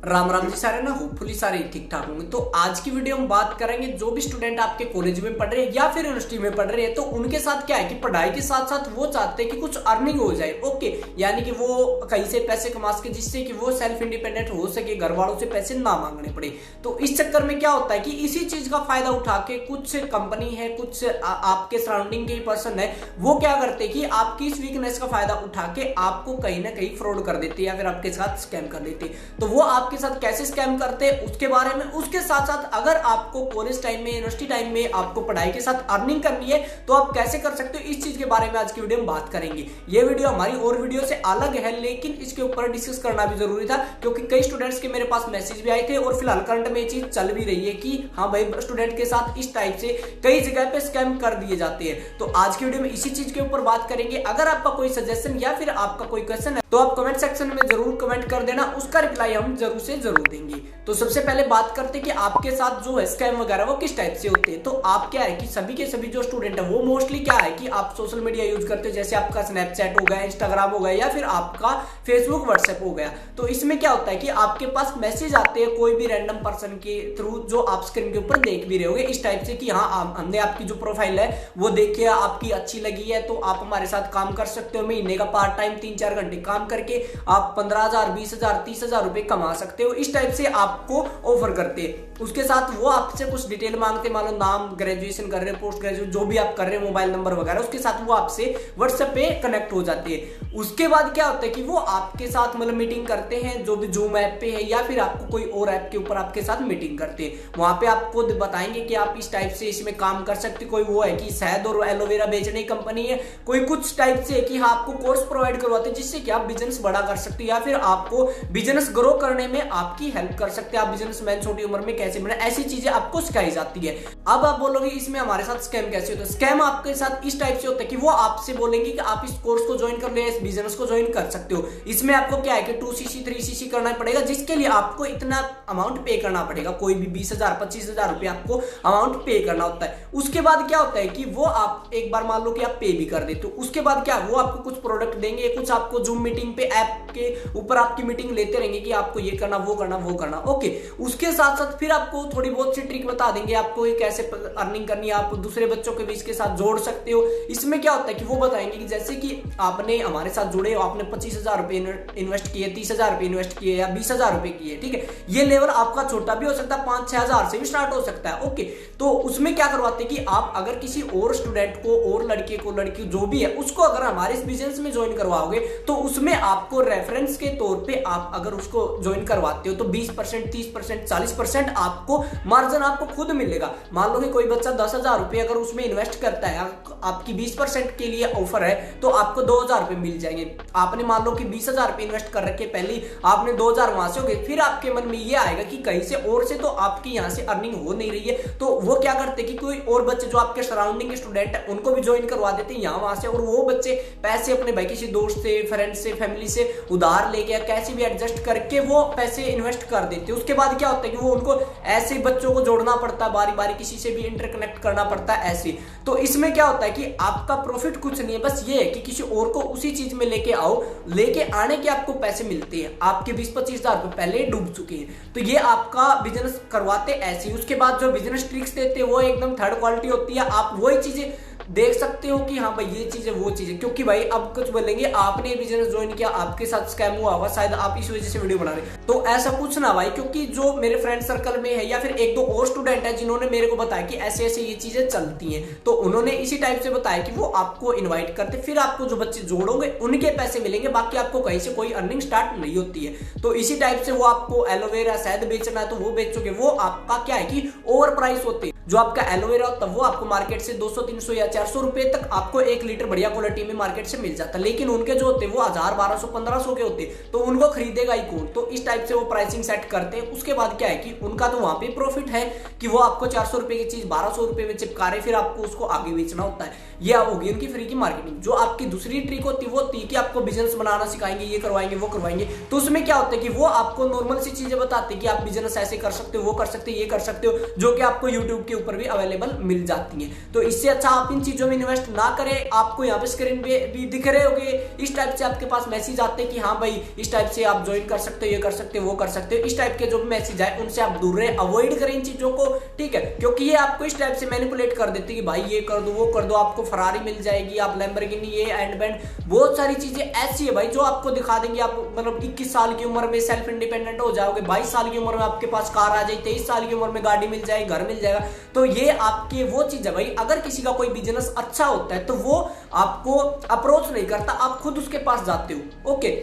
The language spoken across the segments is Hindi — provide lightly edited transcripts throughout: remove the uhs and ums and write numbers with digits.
राम राम जी सारे ना, होपफुली सारे ठीक ठाक होंगे। तो आज की वीडियो में बात करेंगे जो भी स्टूडेंट आपके कॉलेज में पढ़ रहे हैं या फिर यूनिवर्सिटी में पढ़ रहे हैं, तो उनके साथ क्या है कि पढ़ाई के साथ साथ वो चाहते हैं कि कुछ अर्निंग हो जाए। ओके, यानी कि वो कहीं से पैसे कमा सके जिससे कि वो सेल्फ इंडिपेंडेंट हो सके, घर वालों से पैसे ना मांगने पड़े। तो इस चक्कर में क्या होता है कि इसी चीज का फायदा उठा के कुछ कंपनी है, कुछ आपके सराउंडिंग के पर्सन है, वो क्या करते हैं कि आपकी इस वीकनेस का फायदा उठा के आपको कहीं ना कहीं फ्रॉड कर देते हैं या फिर आपके साथ स्कैम कर देते हैं। तो वो आपके साथ कैसे स्कैम करते हैं उसके बारे में, उसके साथ साथ अगर आपको कॉलेज टाइम में, यूनिवर्सिटी टाइम में आपको पढ़ाई के साथ अर्निंग करनी है तो आप कैसे कर सकते हो, इस चीज के बारे में आज की वीडियो में बात करेंगे। ये वीडियो हमारी और वीडियो से अलग है, लेकिन इसके ऊपर डिस्कस करना भी जरूरी था क्योंकि कई स्टूडेंट्स के मेरे पास मैसेज भी आए थे और फिलहाल करंट में ये चीज चल भी रही है कि हाँ भाई, स्टूडेंट के साथ इस टाइप से कई जगह पे स्कैम कर दिए जाते हैं। तो आज की वीडियो में इसी चीज के ऊपर बात करेंगे। अगर आपका कोई सजेशन या फिर आपका कोई क्वेश्चन है तो आप कमेंट सेक्शन में जरूर कमेंट कर देना, उसका रिप्लाई हम जरूर से जरूर देंगे। तो सबसे पहले बात करते हैं कि आपके साथ जो है स्कैम वगैरह वो किस टाइप से होते हैं। तो आप क्या है कि सभी के सभी जो स्टूडेंट है वो मोस्टली क्या है कि आप सोशल मीडिया यूज करते हो, जैसे आपका स्नैपचैट हो गया, इंस्टाग्राम हो गया या फिर आपका फेसबुक व्हाट्सएप हो गया। तो इसमें क्या होता है कि आपके पास मैसेज आते हैं कोई भी रैंडम पर्सन के थ्रू, जो आप स्क्रीन के ऊपर देख भी रहे होगे, इस टाइप से कि हाँ हमने आपकी जो प्रोफाइल है वो देखी है, आपकी अच्छी लगी है तो आप हमारे साथ काम कर सकते हो। महीने का पार्ट टाइम 3-4 घंटे काम करके आप 15,000, 20,000, 30,000 रुपए कमा सकते हो। इस टाइप से आपको ऑफर करते हैं। उसके साथ वो आपसे कुछ डिटेल मांगते, मान लो नाम, ग्रेजुएशन कर रहे हो, पोस्ट ग्रेजुएशन जो भी आप कर रहे हो, मोबाइल नंबर वगैरह, उसके साथ वो आपसे व्हाट्सएप पे कनेक्ट हो जाते हैं। उसके बाद क्या होता है कि वो आपके साथ मतलब मीटिंग करते हैं, जो भी जूम ऐप पे है या फिर आपको कोई और ऐप के ऊपर आपके साथ मीटिंग करते हैं। वहां पे आपको बताएंगे कि आप इस टाइप से इसमें काम कर सकते। कोई वो है कि शहद और एलोवेरा बेचने की कंपनी है, कोई कुछ टाइप से है कि हाँ आपको कोर्स प्रोवाइड करवाते हैं जिससे कि आप बिजनेस बड़ा कर सकते हो या फिर आपको बिजनेस ग्रो करने में आपकी हेल्प कर सकते हैं। आप बिजनेसमैन छोटी उम्र में कैसे बने, ऐसी चीजें आपको सिखाई जाती है। अब आप बोलोगे इसमें हमारे साथ स्कैम कैसे होता है। स्कैम आपके साथ इस टाइप से होता है कि वो आपसे बोलेंगे कि आप इस कोर्स को ज्वाइन कर ले, इस बिजनेस को ज्वाइन कर सकते हो। इसमें आपको क्या है कि 2cc 3cc करना पड़ेगा, जिसके लिए आपको इतना अमाउंट पे करना पड़ेगा। कोई भी 20,000 25,000 रुपए आपको अमाउंट पे करना होता है। उसके बाद क्या होता है कि वो आप एक बार मान लो कि आप पे भी कर देते हो, उसके बाद क्या वो आपको कुछ प्रोडक्ट देंगे, कुछ आपको जूम मीटिंग पे ऐप के ऊपर आपकी मीटिंग लेते रहेंगे कि आपको ये करना वो करना वो करना। ओके, उसके साथ साथ फिर आपको थोड़ी बहुत सी ट्रिक बता देंगे आपको कैसे अर्निंग करनी है, आप दूसरे बच्चों के बीच के साथ जोड़ सकते हो। इसमें क्या होता है कि वो बताएंगे कि जैसे कि आपने हमारे साथ जुड़े हो, आपने 25,000 रुपए इन्वेस्ट किए, 30,000 रुपए इन्वेस्ट किए या 20,000 रुपए किए, ठीक है। ये लेवल आपका छोटा भी हो सकता है, 5-6 हजार से भी स्टार्ट हो सकता है। ओके, तो उसमें क्या करवाते हैं कि आप अगर किसी और स्टूडेंट को और लड़के को, लड़की जो भी है उसको अगर हमारे इस बिजनेस में ज्वाइन करवाओगे तो उसमें आपको रेफरेंस के तौर पे आप अगर उसको ज्वाइन करवाते हो तो 20%, 30%, 40% आपको मार्जिन आपको खुद मिलेगा। मान लो कि कोई बच्चा 10,000 रुपए अगर उसमें इन्वेस्ट करता है, आपकी 20% के लिए ऑफर है तो आपको 2,000 रुपए मिल जाएंगे। आपने मान लो कि 20,000 रुपए इन्वेस्ट कर रखे, पहले आपने 2,000 वहां से हो गए, फिर आपके मन में ये आएगा कि कहीं से और से तो आपकी यहाँ से अर्निंग हो नहीं रही है, तो वो क्या करते हैं कि कोई और बच्चे जो आपके सराउंडिंग के स्टूडेंट है उनको भी ज्वाइन करवा देते हैं यहाँ वहां से, और वो बच्चे पैसे अपने भाई किसी दोस्त से, फ्रेंड से, फैमिली से उधार लेके कैसे भी एडजस्ट करके वो पैसे इन्वेस्ट कर देते हैं। उसके बाद क्या होता है कि वो उनको ऐसे बच्चों को जोड़ना पड़ता है, बारी बारी किसी से भी इंटरकनेक्ट करना पड़ता है ऐसे। तो इसमें क्या होता है कि आपका प्रॉफिट कुछ नहीं है, बस ये है कि किसी और को उसी चीज में लेके आओ, लेके आने के आपको पैसे मिलते हैं। आपके 20-25,000 रुपए पहले डूब चुके हैं, तो ये आपका बिजनेस करवाते ऐसे। उसके बाद जो बिजनेस ट्रिक्स देते हैं वो एकदम थर्ड क्वालिटी होती है। आप वही चीजें देख सकते हो कि हाँ भाई ये चीज है वो चीज है, क्योंकि भाई अब कुछ बोलेंगे आपने बिजनेस ज्वाइन किया, आपके साथ स्कैम हुआ होगा, शायद आप इस वजह से वीडियो बना रहे। तो ऐसा कुछ ना भाई, क्योंकि जो मेरे फ्रेंड सर्कल में है या फिर एक दो और स्टूडेंट है जिन्होंने मेरे को बताया कि ऐसे ऐसे ये चीजें चलती हैं, तो उन्होंने इसी टाइप से बताया कि वो आपको इन्वाइट करते, फिर आपको जो बच्चे जोड़ोगे उनके पैसे मिलेंगे, बाकी आपको कहीं से कोई अर्निंग स्टार्ट नहीं होती है। तो इसी टाइप से वो आपको एलोवेरा शहद बेचना है तो वो बेचोगे, वो आपका क्या है कि ओवर प्राइस होते। जो आपका एलोवेरा होता है वो आपको मार्केट से 200, 300 या 400 रुपए तक आपको 1 लीटर बढ़िया क्वालिटी में मार्केट से मिल जाता है, लेकिन उनके जो होते हैं वो 1000, 1200, 1500 के होते हैं, तो उनको खरीदेगा ही कौन। तो इस टाइप से वो प्राइसिंग सेट करते हैं। उसके बाद क्या है कि उनका तो वहां पे प्रॉफिट है कि वो आपको 400 रुपए की चीज 1200 रुपए में चिपका रहे, फिर आपको उसको आगे बेचना होता है। ये होगी उनकी फ्री की मार्केटिंग। जो आपकी दूसरी ट्रिक होती है वो थी कि आपको बिजनेस बनाना सिखाएंगे, ये करवाएंगे वो करवाएंगे। तो उसमें क्या होता है कि वो आपको नॉर्मल सी चीजें बताते हैं कि आप बिजनेस ऐसे कर सकते हो, वो कर सकते हो, ये कर सकते हो, जो कि आपको यूट्यूब के ऊपर भी अवेलेबल मिल जाती है। तो इससे अच्छा आप इन चीजों में इन्वेस्ट ना करें। आपको यहाँ पे स्क्रीन पे भी दिख रहे होंगे इस टाइप से आपके पास मैसेज आते हैं कि हाँ भाई इस टाइप से आप ज्वाइन कर सकते हो, ये कर सकते हो, वो कर सकते हो। इस टाइप के जो भी मैसेज आए उनसे आप दूर रहे, अवॉइड करें इन चीजों को, ठीक है, क्योंकि ये आपको इस टाइप से मैनिपुलेट कर देते हैं कि भाई ये कर दो, वो कर दो, आपको फरारी मिल जाएगी, आप लैम्बोर्गिनी, ये एंड बैंड, बहुत सारी चीजें ऐसी है भाई जो आपको दिखा देंगे। आप मतलब 21 साल की उम्र में सेल्फ इंडिपेंडेंट हो जाओगे, 22 साल की उम्र में आपके पास कार आ जाए, 23 साल की उम्र में गाड़ी मिल जाए, घर मिल जाएगा। तो ये आपके वो चीज है भाई, अगर किसी का कोई बिजनेस अच्छा होता है तो वो आपको अप्रोच नहीं करता, आप खुद उसके पास जाते हो। ओके,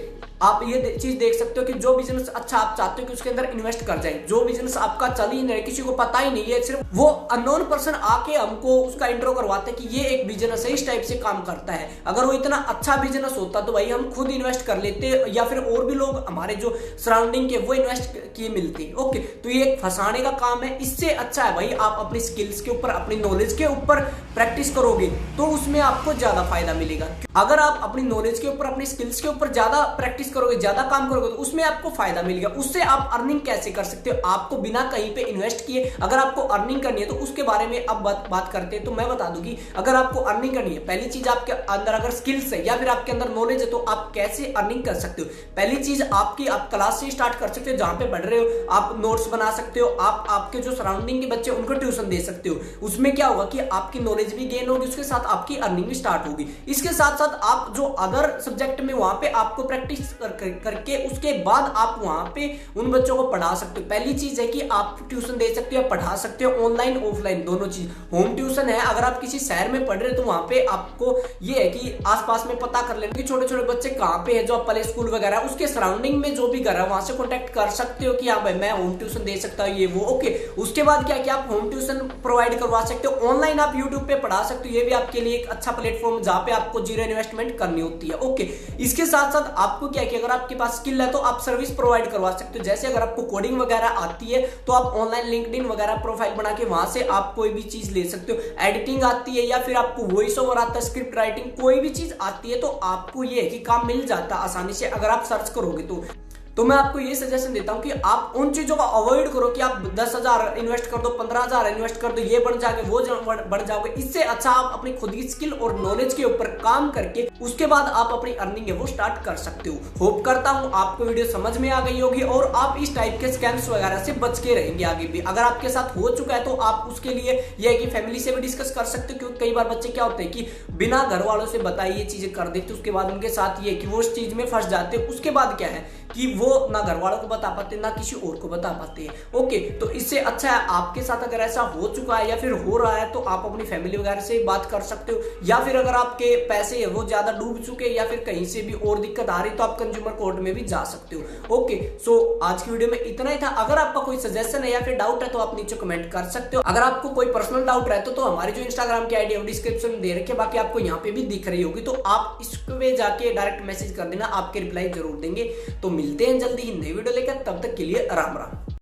आप ये चीज देख सकते हो कि जो बिजनेस अच्छा आप चाहते हो कि उसके अंदर इन्वेस्ट कर जाए, जो बिजनेस आपका चल ही नहीं, किसी को पता ही नहीं है, सिर्फ वो अननोन पर्सन आके हमको उसका इंट्रो करवाता है कि ये एक बिजनेस है, इस टाइप से काम करता है। अगर वो इतना अच्छा बिजनेस होता तो भाई हम खुद इन्वेस्ट कर लेते, या फिर और भी लोग हमारे जो सराउंडिंग के वो इन्वेस्ट किए मिलते। ओके, तो ये एक फंसाने का काम है। इससे अच्छा है भाई आप अपनी स्किल्स के ऊपर, अपनी नॉलेज के ऊपर प्रैक्टिस करोगे तो उसमें आपको ज्यादा फायदा मिलेगा। अगर आप अपनी नॉलेज के ऊपर, अपनी स्किल्स के ऊपर ज्यादा प्रैक्टिस करोगे, ज्यादा काम करोगे तो उसमें आपको फायदा मिलेगा। उससे आप अर्निंग कैसे कर सकते हो, आपको बिना कहीं पे इन्वेस्ट किए अगर आपको अर्निंग करनी है तो उसके बारे में अब बात करते हैं। तो मैं बता दूं कि अगर आपको अर्निंग करनी है, पहली चीज आपके अंदर अगर स्किल्स है या फिर आपके अंदर नॉलेज है तो आप कैसे अर्निंग कर सकते हो। पहली चीज आपकी, आप क्लास से स्टार्ट कर सकते हो, जहां पे पढ़ रहे हो आप नोट्स बना सकते हो, आप आपके जो सराउंडिंग के बच्चे उनको ट्यूशन दे सकते हो। उसमें क्या होगा कि आपकी नॉलेज भी गेन होगी, उसके साथ आपकी अर्निंग भी स्टार्ट होगी। इसके साथ साथ आप जो अदर सब्जेक्ट में वहां पे आपको प्रैक्टिस करके उसके बाद आप वहां पे उन बच्चों को पढ़ा सकते हो। पहली चीज है कि आप ट्यूशन दे सकते हो, पढ़ा सकते हो, ऑनलाइन ऑफलाइन दोनों चीज। होम ट्यूशन है, अगर आप किसी शहर में पढ़ रहे हो तो वहां पे आपको ये है कि आसपास में पता कर लेना कि छोटे छोटे बच्चे कहां पे है, जो प्ले स्कूल वगैरह उसके सराउंडिंग में जो भी घर है वहां से कॉन्टेक्ट कर सकते हो कि हाँ भाई मैं होम ट्यूशन दे सकता हूँ, ये वो। ओके, उसके बाद क्या आप होम ट्यूशन प्रोवाइड करवा सकते हो, ऑनलाइन आप यूट्यूब पे पढ़ा सकते हो। ये भी आपके लिए एक अच्छा प्लेटफॉर्म जहां पे आपको जीरो इन्वेस्टमेंट करनी होती है। ओके, इसके साथ साथ आपको क्या कि अगर आपके पास स्किल है तो आप सर्विस प्रोवाइड करवा सकते हो। जैसे अगर आपको कोडिंग वगैरह आती है तो आप ऑनलाइन लिंक्डइन वगैरह प्रोफाइल बना के वहां से आप कोई भी चीज ले सकते हो। एडिटिंग आती है या फिर आपको वॉइस ओवर आता है, स्क्रिप्ट राइटिंग, कोई भी चीज आती है तो आपको ये है कि काम मिल जाता है आसानी से अगर आप सर्च करोगे तो मैं आपको ये सजेशन देता हूं कि आप उन चीजों को अवॉइड करो कि आप 10,000 इन्वेस्ट कर दो, 15,000 इन्वेस्ट कर दो, ये बढ़ जाओगे, वो बढ़ जाओगे। इससे अच्छा आप अपनी खुद की स्किल और नॉलेज के ऊपर काम करके उसके बाद आप अपनी अर्निंग है वो स्टार्ट कर सकते हो। होप करता हूं आपको वीडियो समझ में आ गई होगी और आप इस टाइप के स्कैम्स वगैरह से बच के रहेंगे आगे भी। अगर आपके साथ हो चुका है तो आप उसके लिए यह है कि फैमिली से भी डिस्कस कर सकते हो, क्योंकि कई बार बच्चे क्या होते हैं कि बिना घर वालों से बताए ये चीजें कर देते, उसके बाद उनके साथ ये कि वो उस चीज में फंस जाते। उसके बाद क्या है कि वो ना घर वालों को बता पाते ना किसी और को बता पाते हैं। ओके, तो इससे अच्छा है आपके साथ अगर ऐसा हो चुका है या फिर हो रहा है तो आप अपनी फैमिली वगैरह से बात कर सकते हो, या फिर अगर आपके पैसे है वो ज्यादा डूब चुके या फिर कहीं से भी और दिक्कत आ रही तो आप कंज्यूमर कोर्ट में भी जा सकते हो। ओके, सो आज की वीडियो में इतना ही था। अगर आपका कोई सजेशन है या फिर डाउट है तो आप नीचे कमेंट कर सकते हो। अगर आपको कोई पर्सनल डाउट रहता तो हमारी जो इंस्टाग्राम की आईडी है डिस्क्रिप्शन में दे रखे, बाकी आपको यहाँ पे भी दिख रही होगी, तो आप इस पे जाके डायरेक्ट मैसेज कर देना, आपके रिप्लाई जरूर देंगे। तो मिलते हैं जल्दी ही नई वीडियो लेकर, तब तक के लिए राम राम।